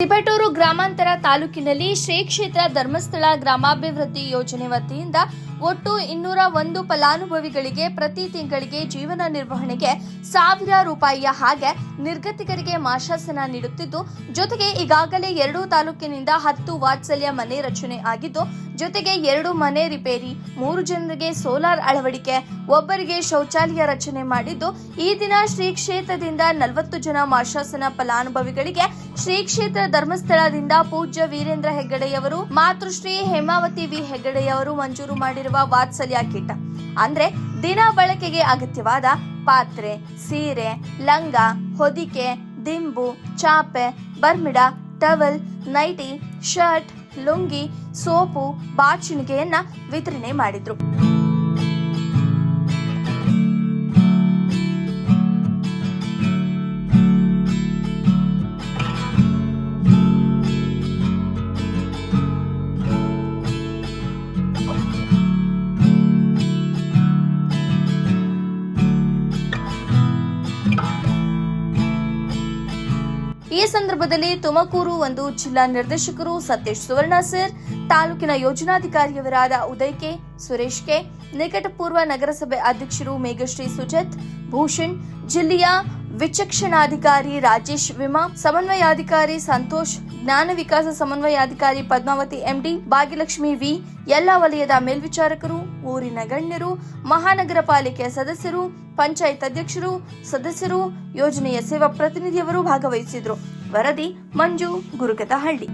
ತಿಪಟೂರು ಗ್ರಾಮಾಂತರ ತಾಲೂಕಿನಲ್ಲಿ ಶ್ರೀ ಕ್ಷೇತ್ರ ಧರ್ಮಸ್ಥಳ ಗ್ರಾಮಾಭಿವೃದ್ಧಿ ಯೋಜನೆ ವತಿಯಿಂದ ಒಟ್ಟು 201 ಫಲಾನುಭವಿಗಳಿಗೆ ಪ್ರತಿ ತಿಂಗಳಿಗೆ ಜೀವನ ನಿರ್ವಹಣೆಗೆ ₹1,000 ಹಾಗೆ ನಿರ್ಗತಿಕರಿಗೆ ಮಾಶಾಸನ ನೀಡುತ್ತಿದ್ದು, ಜೊತೆಗೆ ಈಗಾಗಲೇ 2 ತಾಲೂಕಿನಿಂದ 10 ವಾತ್ಸಲ್ಯ ಮನೆ ರಚನೆ ಆಗಿದ್ದು, ಜೊತೆಗೆ 2 ಮನೆ ರಿಪೇರಿ, 3 ಜನರಿಗೆ ಸೋಲಾರ್ ಅಳವಡಿಕೆ, ಒಬ್ಬರಿಗೆ ಶೌಚಾಲಯ ರಚನೆ ಮಾಡಿದ್ದು, ಈ ದಿನ ಶ್ರೀ ಕ್ಷೇತ್ರದಿಂದ 40 ಜನ ಮಾಶಾಸನ ಫಲಾನುಭವಿಗಳಿಗೆ ಶ್ರೀ ಕ್ಷೇತ್ರ ಧರ್ಮಸ್ಥಳದಿಂದ ಪೂಜ್ಯ ವೀರೇಂದ್ರ ಹೆಗ್ಗಡೆಯವರು, ಮಾತೃಶ್ರೀ ಹೇಮಾವತಿ ವಿ ಹೆಗ್ಗಡೆಯವರು ಮಂಜೂರು ಮಾಡಿರುವ ವಾತ್ಸಲ್ಯ ಕಿಟ್ ಅಂದ್ರೆ ದಿನ ಬಳಕೆಗೆ ಅಗತ್ಯವಾದ ಪಾತ್ರೆ, ಸೀರೆ, ಲಂಗ, ಹೊದಿಕೆ, ದಿಂಬು, ಚಾಪೆ, bermuda, towel, nighty, shirt, lungi, soap, ಬಾಚಿಣಿಗೆಯನ್ನ ವಿತರಣೆ ಮಾಡಿದ್ರು. ಈ ಸಂದರ್ಭದಲ್ಲಿ ತುಮಕೂರು 1 ಜಿಲ್ಲಾ ನಿರ್ದೇಶಕರು ಸತೀಶ್ ಸುವರ್ಣ ಸರ್, ತಾಲೂಕಿನ ಯೋಜನಾಧಿಕಾರಿಯವರಾದ ಉದಯ್ ಕೆ, ಸುರೇಶ್ ಕೆ, ನಿಕಟಪೂರ್ವ ನಗರಸಭೆ ಅಧ್ಯಕ್ಷರು ಮೇಘಶ್ರೀ ಸುಜತ್, ಭೂಷಣ್, ಜಿಲ್ಲೆಯ ವಿಚಕ್ಷಣಾಧಿಕಾರಿ ರಾಜೇಶ್ ವಿಮಾ, ಸಮನ್ವಯಾಧಿಕಾರಿ ಸಂತೋಷ್, ಜ್ಞಾನ ವಿಕಾಸ ಸಮನ್ವಯಾಧಿಕಾರಿ ಪದ್ಮಾವತಿ ಎಂಡಿ, ಭಾಗ್ಯಲಕ್ಷ್ಮಿ ವಿ, ಎಲ್ಲ ವಲಯದ ಮೇಲ್ವಿಚಾರಕರು, ಊರಿನ ಗಣ್ಯರು, ಮಹಾನಗರ ಪಾಲಿಕೆಯ ಸದಸ್ಯರು, ಪಂಚಾಯತ್ ಅಧ್ಯಕ್ಷರು, ಸದಸ್ಯರು, ಯೋಜನೆಯ ಸೇವಾ ಪ್ರತಿನಿಧಿಯವರು ಭಾಗವಹಿಸಿದ್ರು. ವರದಿ ಮಂಜು, ಗುರುಗದಹಳ್ಳಿ.